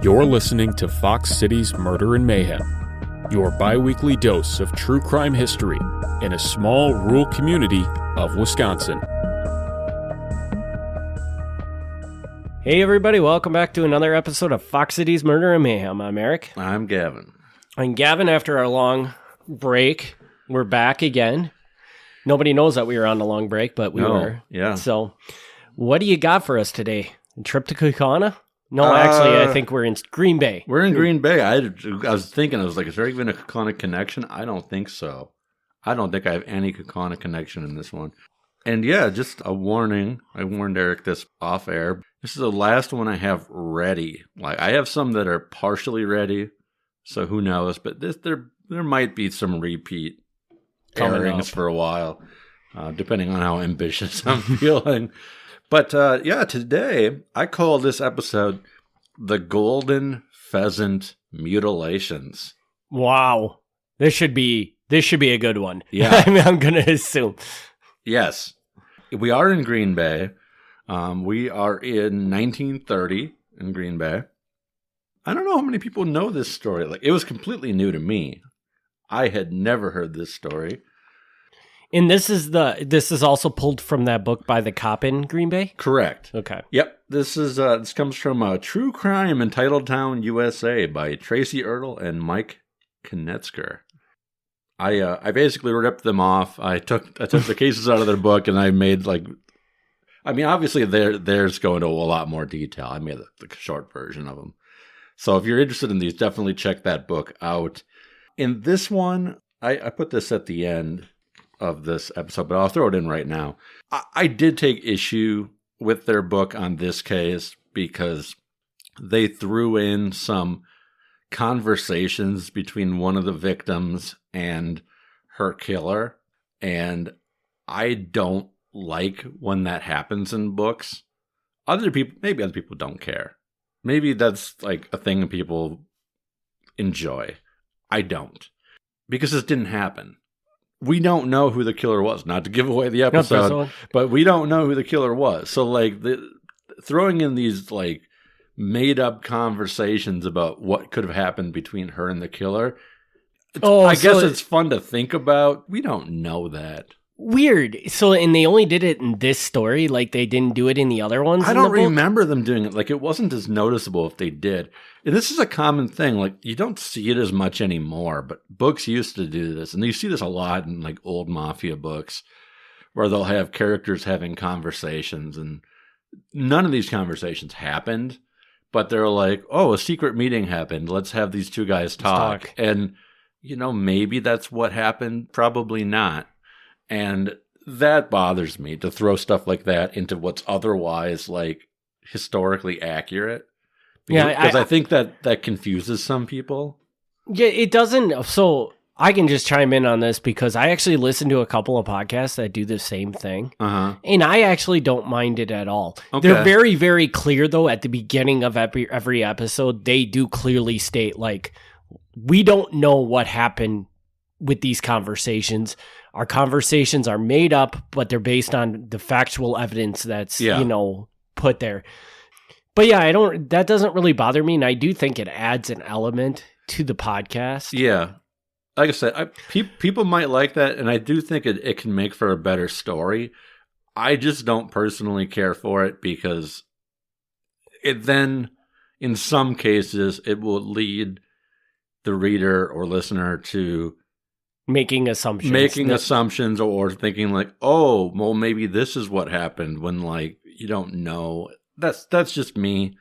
You're listening to Fox City's Murder and Mayhem, your bi-weekly dose of true crime history in a small rural community of Wisconsin. Hey everybody, welcome back to another episode of Fox City's Murder and Mayhem. I'm Eric. I'm Gavin. And Gavin, after our long break, we're back again. Nobody knows that we were on a long break, but we were. Yeah. So, what do you got for us today? A trip to Kaukauna? No, actually, I think we're in Green Bay. We're in Green Bay. I was thinking, is there even a Kaukauna connection? I don't think so. I don't think I have any Kaukauna connection in this one. And yeah, just a warning. I warned Eric this off air. This is the last one I have ready. Like, I have some that are partially ready, so who knows? But there might be some repeat airings for a while, depending on how ambitious I'm feeling. But yeah, today I call this episode "The Golden Pheasant Mutilations." Wow, this should be a good one. Yeah, I'm gonna assume. Yes, we are in Green Bay. We are in 1930 in Green Bay. I don't know how many people know this story. Like, it was completely new to me. I had never heard this story. And this is also pulled from that book by the cop in Green Bay? Correct. Okay. Yep. This comes from True Crime in Titletown, USA by Tracy Ertl and Mike Knetzger. I basically ripped them off. I took the cases out of their book and I made obviously theirs go into a lot more detail. I made the short version of them. So if you're interested in these, definitely check that book out. In this one, I put this at the end of this episode, but I'll throw it in right now. I did take issue with their book on this case because they threw in some conversations between one of the victims and her killer, and I don't like when that happens in books. Maybe other people don't care. Maybe that's like a thing people enjoy. I don't. Because this didn't happen. We don't know who the killer was. Not to give away the episode, but we don't know who the killer was. So like throwing in these like made up conversations about what could have happened between her and the killer. I guess it's fun to think about. We don't know that. Weird. So, and they only did it in this story, like they didn't do it in the other ones? I don't remember them doing it. Like, it wasn't as noticeable if they did. And this is a common thing. Like, you don't see it as much anymore, but books used to do this. And you see this a lot in, like, old mafia books where they'll have characters having conversations. And none of these conversations happened, but they're like, oh, a secret meeting happened. Let's have these two guys talk. And, maybe that's what happened. Probably not. And that bothers me, to throw stuff like that into what's otherwise like historically accurate. Because I think that confuses some people. Yeah, it doesn't. So I can just chime in on this because I actually listen to a couple of podcasts that do the same thing. Uh-huh. And I actually don't mind it at all. Okay. They're very, very clear, though, at the beginning of every episode. They do clearly state, like, we don't know what happened with these conversations. Our conversations are made up, but they're based on the factual evidence that's, put there. But yeah, that doesn't really bother me. And I do think it adds an element to the podcast. Yeah. Like I said, people might like that. And I do think it can make for a better story. I just don't personally care for it because it then, in some cases, it will lead the reader or listener to making assumptions or thinking like, oh, well, maybe this is what happened, when like you don't know. That's just me.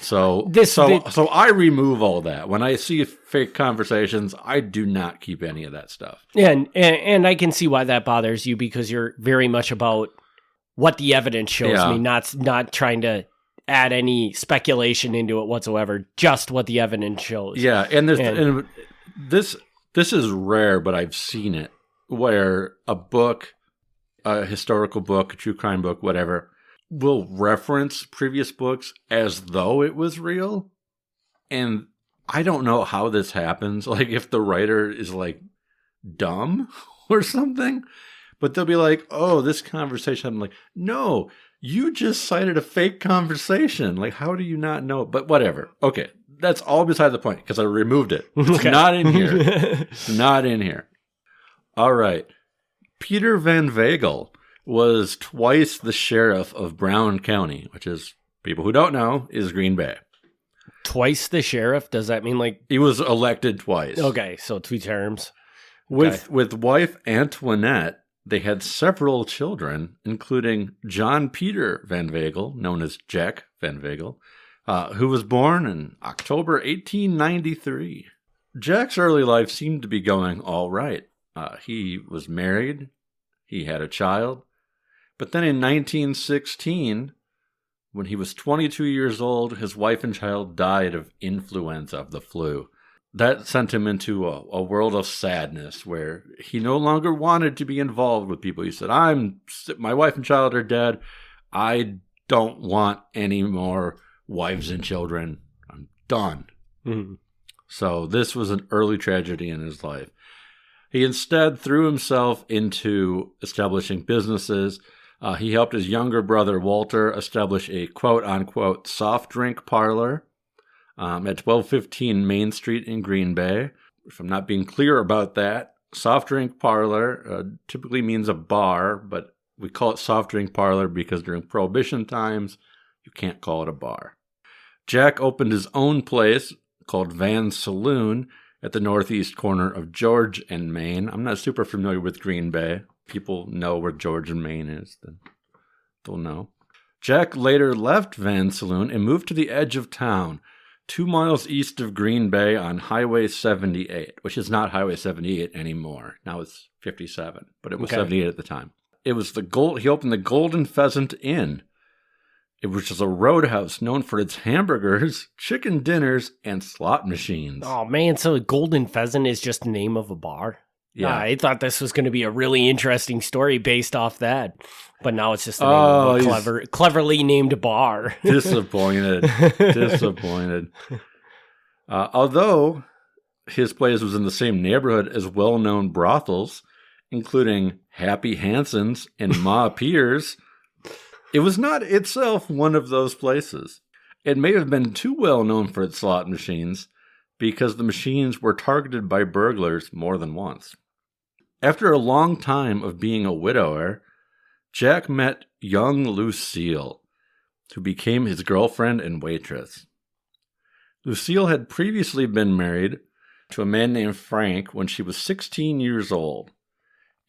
So I remove all that. When I see fake conversations, I do not keep any of that stuff. And I can see why that bothers you, because you're very much about what the evidence shows me, not trying to add any speculation into it whatsoever, just what the evidence shows. Yeah, and this is rare, but I've seen it, where a historical book, a true crime book, whatever, will reference previous books as though it was real. And I don't know how this happens. Like, if the writer is like dumb or something, But they'll be like, oh, this conversation. I'm like, no, you just cited a fake conversation. Like, how do you not know? But whatever. Okay, that's all beside the point because I removed it. It's not in here. It's not in here. All right. Peter Van Vagel was twice the sheriff of Brown County, which is, people who don't know, is Green Bay. Twice the sheriff? Does that mean like... He was elected twice. Okay, so 2 terms. With wife Antoinette, they had several children, including John Peter Van Vagel, known as Jack Van Vagel, who was born in October 1893. Jack's early life seemed to be going all right. He was married. He had a child. But then in 1916, when he was 22 years old, his wife and child died of influenza, of the flu. That sent him into a world of sadness where he no longer wanted to be involved with people. He said, my wife and child are dead. I don't want any more wives and children. I'm done. Mm-hmm. So this was an early tragedy in his life. He instead threw himself into establishing businesses. He helped his younger brother, Walter, establish a quote-unquote soft drink parlor at 1215 Main Street in Green Bay. If I'm not being clear about that, soft drink parlor typically means a bar, but we call it soft drink parlor because during Prohibition times, you can't call it a bar. Jack opened his own place called Van's Saloon at the northeast corner of George and Main. I'm not super familiar with Green Bay. People know where George and Main is, then they'll know. Jack later left Van's Saloon and moved to the edge of town, 2 miles east of Green Bay on Highway 78, which is not Highway 78 anymore. Now it's 57, but it was 78 at the time. It was he opened the Golden Pheasant Inn. It was just a roadhouse known for its hamburgers, chicken dinners, and slot machines. Oh, man, so Golden Pheasant is just the name of a bar? Yeah. I thought this was going to be a really interesting story based off that. But now it's just the name of a cleverly named bar. Disappointed. Although his place was in the same neighborhood as well-known brothels, including Happy Hanson's and Ma Pier's, it was not itself one of those places. It may have been too well known for its slot machines because the machines were targeted by burglars more than once. After a long time of being a widower, Jack met young Lucille, who became his girlfriend and waitress. Lucille had previously been married to a man named Frank when she was 16 years old,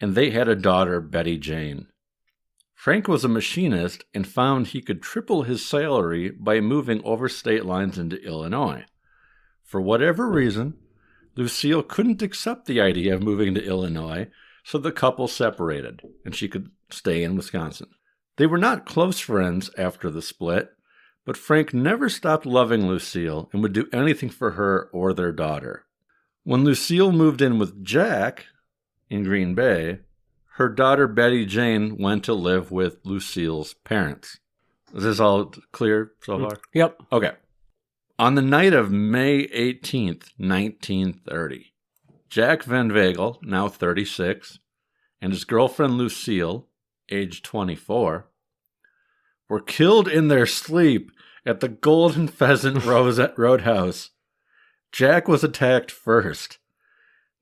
and they had a daughter, Betty Jane. Frank was a machinist and found he could triple his salary by moving over state lines into Illinois. For whatever reason, Lucille couldn't accept the idea of moving to Illinois, so the couple separated, and she could stay in Wisconsin. They were not close friends after the split, but Frank never stopped loving Lucille and would do anything for her or their daughter. When Lucille moved in with Jack in Green Bay, her daughter Betty Jane went to live with Lucille's parents. Is this all clear so far? Yep. Okay. On the night of May 18th, 1930, Jack Van Vagel, now 36, and his girlfriend Lucille, age 24, were killed in their sleep at the Golden Pheasant Roadhouse. Jack was attacked first.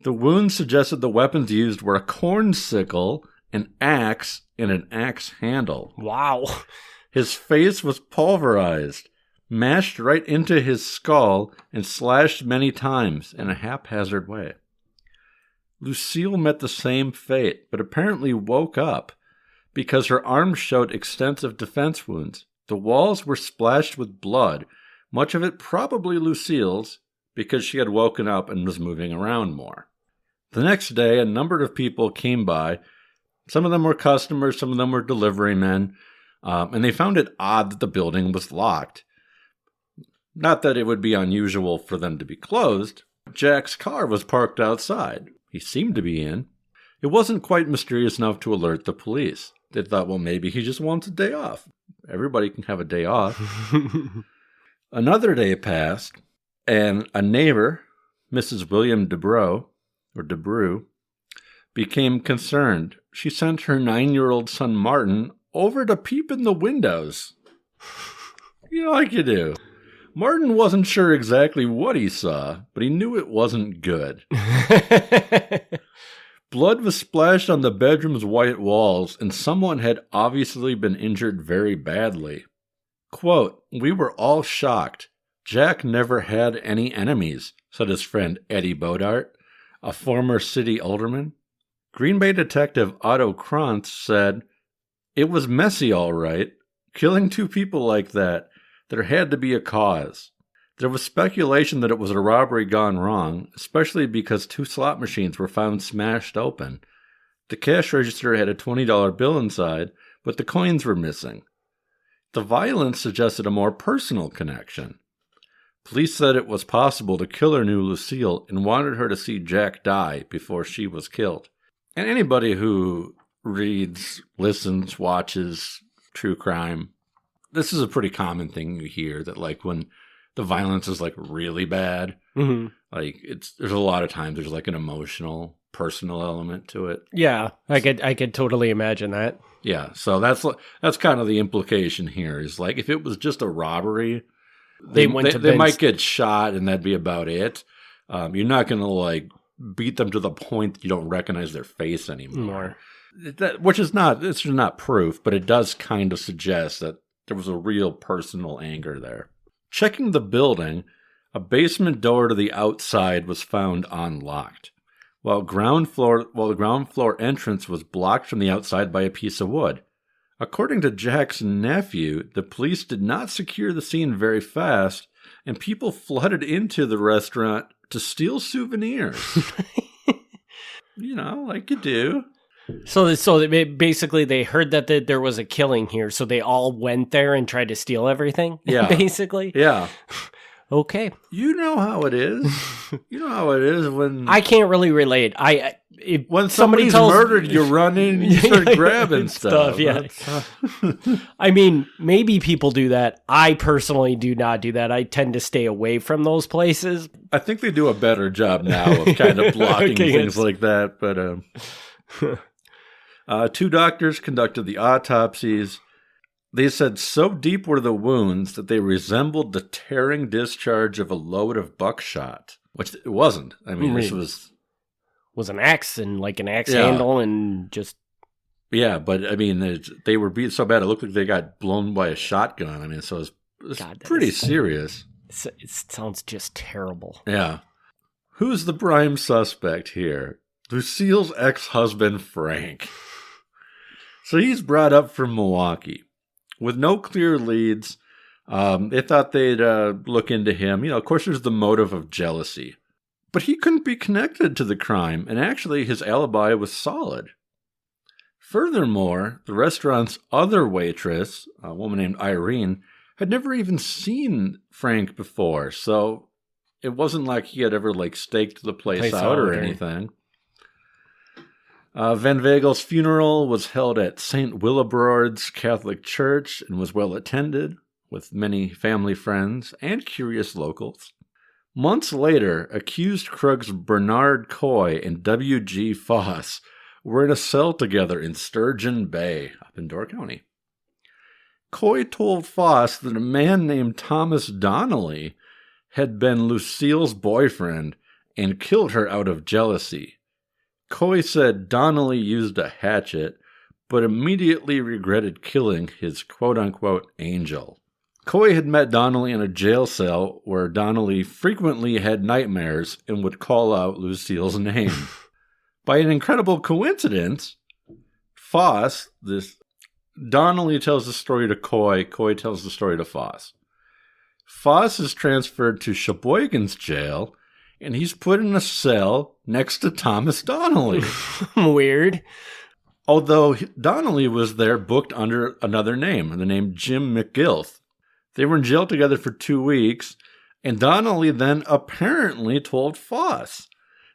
The wounds suggested the weapons used were a corn sickle, an axe, and an axe handle. Wow. His face was pulverized, mashed right into his skull, and slashed many times in a haphazard way. Lucille met the same fate, but apparently woke up because her arms showed extensive defense wounds. The walls were splashed with blood, much of it probably Lucille's, because she had woken up and was moving around more. The next day, a number of people came by. Some of them were customers, some of them were delivery men, and they found it odd that the building was locked. Not that it would be unusual for them to be closed. Jack's car was parked outside. He seemed to be in. It wasn't quite mysterious enough to alert the police. They thought, well, maybe he just wants a day off. Everybody can have a day off. Another day passed, and a neighbor, Mrs. William Debrew, became concerned. She sent her 9-year-old son Martin over to peep in the windows. You know, like you do. Martin wasn't sure exactly what he saw, but he knew it wasn't good. Blood was splashed on the bedroom's white walls, and someone had obviously been injured very badly. Quote, "We were all shocked. Jack never had any enemies," said his friend Eddie Bodart, a former city alderman. Green Bay detective Otto Krantz said, "It was messy, all right. Killing 2 people like that, there had to be a cause. There was speculation that it was a robbery gone wrong, especially because 2 slot machines were found smashed open. The cash register had a $20 bill inside, but the coins were missing. The violence suggested a more personal connection. Police said it was possible the killer knew Lucille and wanted her to see Jack die before she was killed." And anybody who reads, listens, watches true crime, this is a pretty common thing you hear, that like when the violence is like really bad, like there's a lot of times there's like an emotional, personal element to it. Yeah, I could totally imagine that. Yeah, so that's kind of the implication here, is like if it was just a robbery, they might get shot and that'd be about it. You're not going to like beat them to the point that you don't recognize their face anymore. It's not proof, but it does kind of suggest that there was a real personal anger there. Checking the building, a basement door to the outside was found unlocked, while the ground floor entrance was blocked from the outside by a piece of wood. According to Jack's nephew, the police did not secure the scene very fast, and people flooded into the restaurant to steal souvenirs. You know, like you do. So basically they heard that there was a killing here, so they all went there and tried to steal everything? Yeah. Basically? Yeah. Okay. You know how it is. You know how it is when... I can't really relate. When somebody's murdered, you run in and you start grabbing stuff. Yeah. I mean, maybe people do that. I personally do not do that. I tend to stay away from those places. I think they do a better job now of kind of blocking things like that. But 2 doctors conducted the autopsies. They said so deep were the wounds that they resembled the tearing discharge of a load of buckshot, which it wasn't. I mean, this was an axe and like an axe handle and just... Yeah, but I mean, they were beat so bad it looked like they got blown by a shotgun. I mean, so it was pretty serious. It sounds just terrible. Yeah. Who's the prime suspect here? Lucille's ex-husband, Frank. So he's brought up from Milwaukee. With no clear leads, they thought they'd look into him. You know, of course, there's the motive of jealousy. But he couldn't be connected to the crime, and actually his alibi was solid. Furthermore, the restaurant's other waitress, a woman named Irene, had never even seen Frank before, so it wasn't like he had ever like staked the place out or anything. Van Vegel's funeral was held at St. Willibrod's Catholic Church and was well attended, with many family friends and curious locals. Months later, accused crooks Bernard Coy and W.G. Foss were in a cell together in Sturgeon Bay, up in Door County. Coy told Foss that a man named Thomas Donnelly had been Lucille's boyfriend and killed her out of jealousy. Coy said Donnelly used a hatchet, but immediately regretted killing his quote-unquote angel. Coy had met Donnelly in a jail cell where Donnelly frequently had nightmares and would call out Lucille's name. By an incredible coincidence, Donnelly tells the story to Coy, Coy tells the story to Foss. Foss is transferred to Sheboygan's jail, and he's put in a cell next to Thomas Donnelly. Weird. Although Donnelly was there booked under another name, the name Jim McGilth. They were in jail together for 2 weeks, and Donnelly then apparently told Foss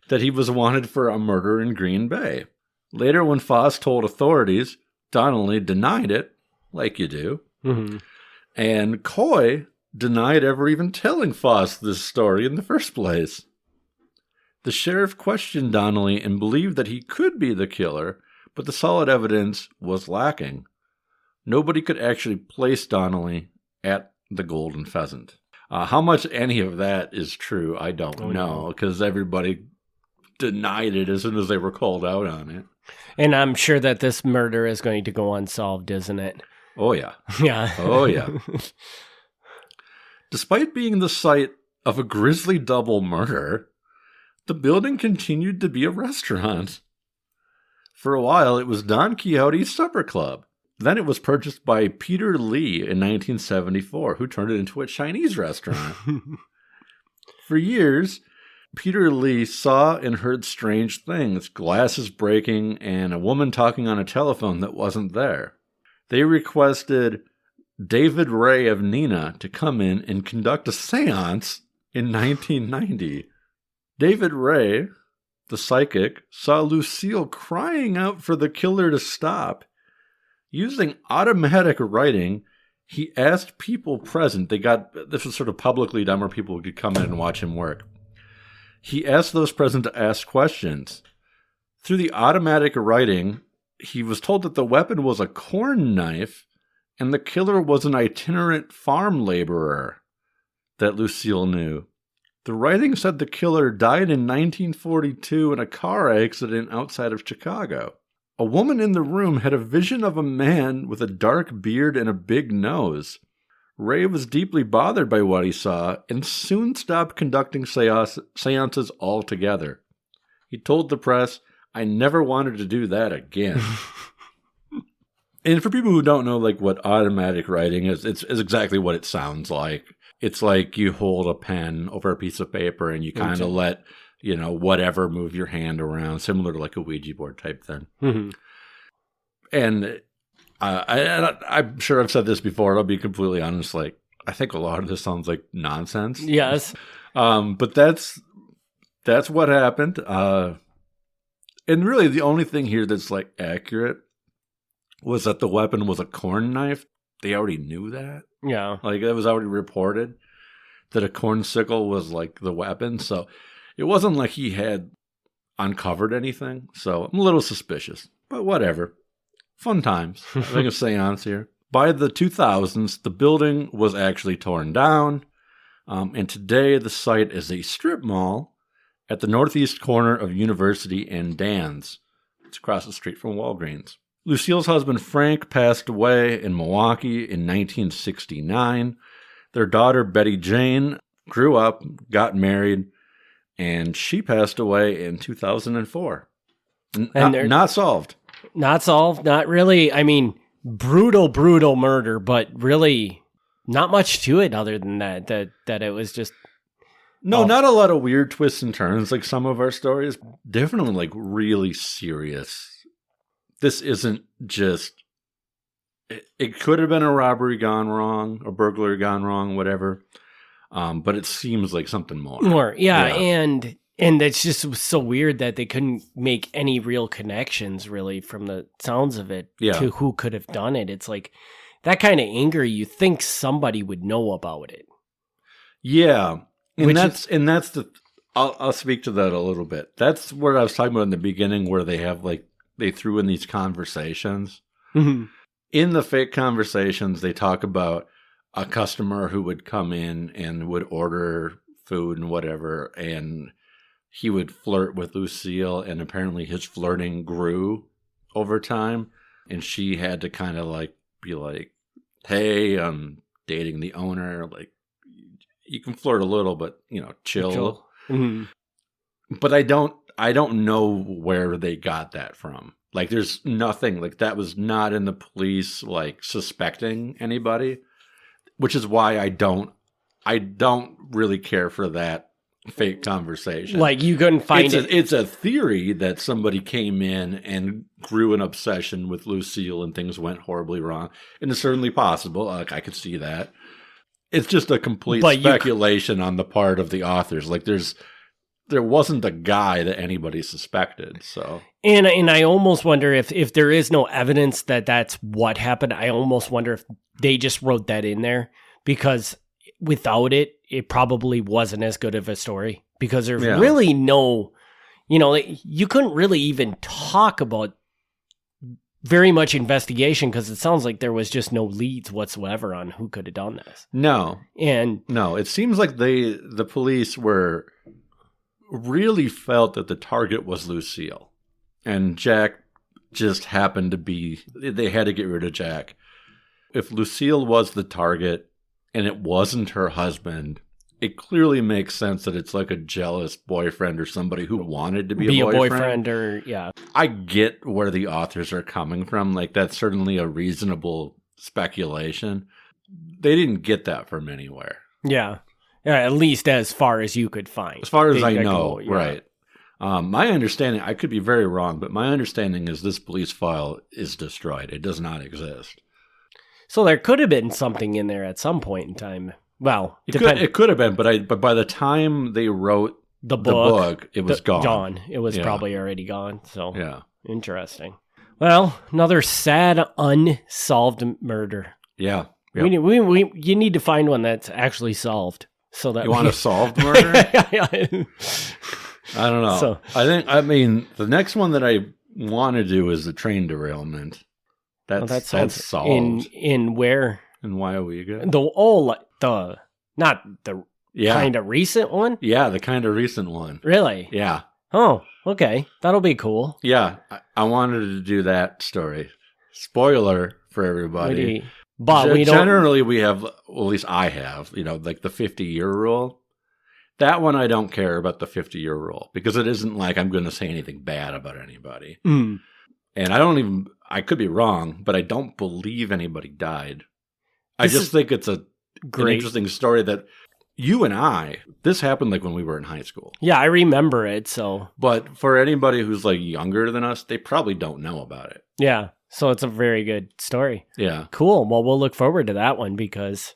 that he was wanted for a murder in Green Bay. Later, when Foss told authorities, Donnelly denied it, like you do, and Coy denied ever even telling Foss this story in the first place. The sheriff questioned Donnelly and believed that he could be the killer, but the solid evidence was lacking. Nobody could actually place Donnelly at the Golden Pheasant. How much any of that is true, I don't know, because everybody denied it as soon as they were called out on it. And I'm sure that this murder is going to go unsolved, isn't it? Oh, yeah. Yeah. Oh, yeah. Despite being the site of a grisly double murder, the building continued to be a restaurant. For a while, it was Don Quixote's Supper Club. Then it was purchased by Peter Lee in 1974, who turned it into a Chinese restaurant. For years, Peter Lee saw and heard strange things, glasses breaking, and a woman talking on a telephone that wasn't there. They requested David Ray of Nina to come in and conduct a seance in 1990. David Ray, the psychic, saw Lucille crying out for the killer to stop. Using automatic writing, he asked people present, this was sort of publicly done where people could come in and watch him work. He asked those present to ask questions. Through the automatic writing, he was told that the weapon was a corn knife and the killer was an itinerant farm laborer that Lucille knew. The writing said the killer died in 1942 in a car accident outside of Chicago. A woman in the room had a vision of a man with a dark beard and a big nose. Ray was deeply bothered by what he saw and soon stopped conducting seances altogether. He told the press, "I never wanted to do that again." And for people who don't know what automatic writing is, it's exactly what it sounds like. It's like you hold a pen over a piece of paper and you kind of let whatever move your hand around, similar to a Ouija board type thing. Mm-hmm. And I'm sure I've said this before. I'll be completely honest. I think a lot of this sounds like nonsense. Yes. But that's what happened. And really the only thing here that's accurate was that the weapon was a corn knife. They already knew that. Yeah. It was already reported that a corn sickle was the weapon. So it wasn't like he had uncovered anything. So I'm a little suspicious, but whatever. Fun times. Having a seance here. By the 2000s, the building was actually torn down. And today the site is a strip mall at the northeast corner of University and Dan's. It's across the street from Walgreens. Lucille's husband Frank passed away in Milwaukee in 1969. Their daughter Betty Jane grew up, got married, and she passed away in 2004. Not solved. Not solved. Not really. I mean, brutal murder, but really not much to it other than that it was just... No, not a lot of weird twists and turns like some of our stories. Definitely really serious. This isn't just... It could have been a robbery gone wrong, a burglary gone wrong, whatever. But it seems like something more. Yeah. And it's just so weird that they couldn't make any real connections, really, from the sounds of it, to who could have done it. It's that kind of anger, you think somebody would know about it. Yeah. I'll speak to that a little bit. That's what I was talking about in the beginning, where they have they threw in these conversations. Mm-hmm. In the fake conversations, they talk about a customer who would come in and would order food and whatever, and he would flirt with Lucille, and apparently his flirting grew over time, and she had to kind of be like, "Hey, I'm dating the owner. You can flirt a little, but chill." Mm-hmm. But I don't know where they got that from. There's nothing that was not in the police suspecting anybody, which is why I don't really care for that fake conversation. You couldn't find it. It's a theory that somebody came in and grew an obsession with Lucille and things went horribly wrong. And it's certainly possible. I could see that. It's just a complete speculation on the part of the authors. There wasn't a guy that anybody suspected. So, and I almost wonder if there is no evidence that that's what happened. I almost wonder if they just wrote that in there, because without it, it probably wasn't as good of a story. because there's really no, you couldn't really even talk about very much investigation because it sounds like there was just no leads whatsoever on who could have done this. No. And no, it seems like the police really felt that the target was Lucille. And Jack just happened to be, they had to get rid of Jack. If Lucille was the target and it wasn't her husband, it clearly makes sense that it's like a jealous boyfriend or somebody who wanted to be a boyfriend. I get where the authors are coming from. Like, that's certainly a reasonable speculation. They didn't get that from anywhere. Yeah. At least as far as you could find. As far as I know, right. My understanding, I could be very wrong, but my understanding is this police file is destroyed. It does not exist. So there could have been something in there at some point in time. Well, it could have been, but by the time they wrote the book, it was gone. It was probably already gone. So yeah, interesting. Well, another sad unsolved murder. Yeah, you need to find one that's actually solved. So that you want a solved murder? I don't know. I mean, the next one that I want to do is the train derailment. That's solved. In where? In Wyoming. Not the kind of recent one? Yeah, the kind of recent one. Really? Yeah. Oh, okay. That'll be cool. Yeah, I wanted to do that story. Spoiler for everybody. But generally we have, well, at least I have, like the 50-year rule. That one I don't care about the 50-year rule because it isn't like I'm going to say anything bad about anybody. Mm. And I could be wrong, but I don't believe anybody died. I just think it's an interesting story that you and this happened like when we were in high school. Yeah, I remember it, so. But for anybody who's like younger than us, they probably don't know about it. Yeah, so it's a very good story. Yeah. Cool. Well, we'll look forward to that one because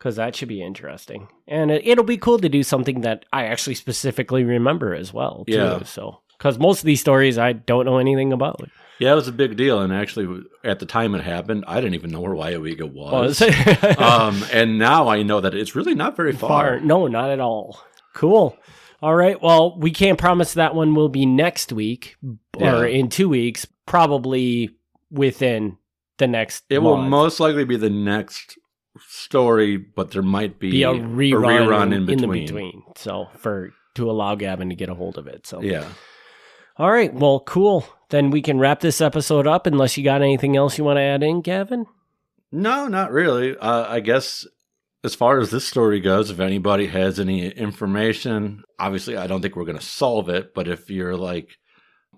that should be interesting. And it'll be cool to do something that I actually specifically remember as well, too. Yeah. So, because most of these stories I don't know anything about. Yeah, it was a big deal. And actually, at the time it happened, I didn't even know where Wyoming was. And now I know that it's really not very far. No, not at all. Cool. All right. Well, we can't promise that one will be next week or in 2 weeks, probably within the next month. Will most likely be the next story, but there might be a rerun in between. The between. So to allow Gavin to get a hold of it. So yeah. All right. Well, cool. Then we can wrap this episode up unless you got anything else you want to add in, Gavin? No, not really. I guess as far as this story goes, if anybody has any information, obviously I don't think we're going to solve it, but if you're like,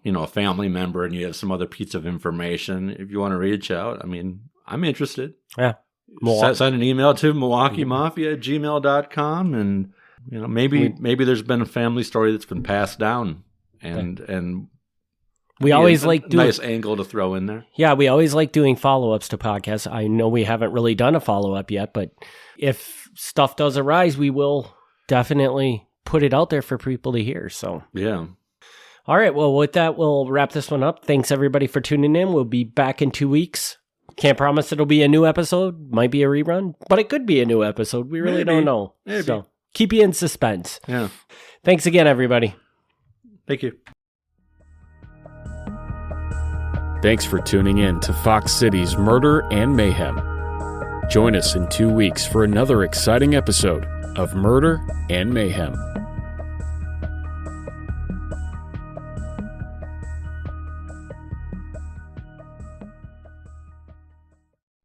a family member and you have some other piece of information, if you want to reach out, I mean, I'm interested. Yeah. Send an email to MilwaukeeMafia@gmail.com and maybe there's been a family story that's been passed down and we always like doing nice angle to throw in there. Yeah, we always like doing follow-ups to podcasts. I know we haven't really done a follow-up yet, but if stuff does arise, we will definitely put it out there for people to hear. So yeah. All right. Well, with that, we'll wrap this one up. Thanks everybody for tuning in. We'll be back in 2 weeks. Can't promise it'll be a new episode. Might be a rerun, but it could be a new episode. We really don't know. Maybe. So keep you in suspense. Yeah. Thanks again, everybody. Thank you. Thanks for tuning in to Fox City's Murder and Mayhem. Join us in 2 weeks for another exciting episode of Murder and Mayhem.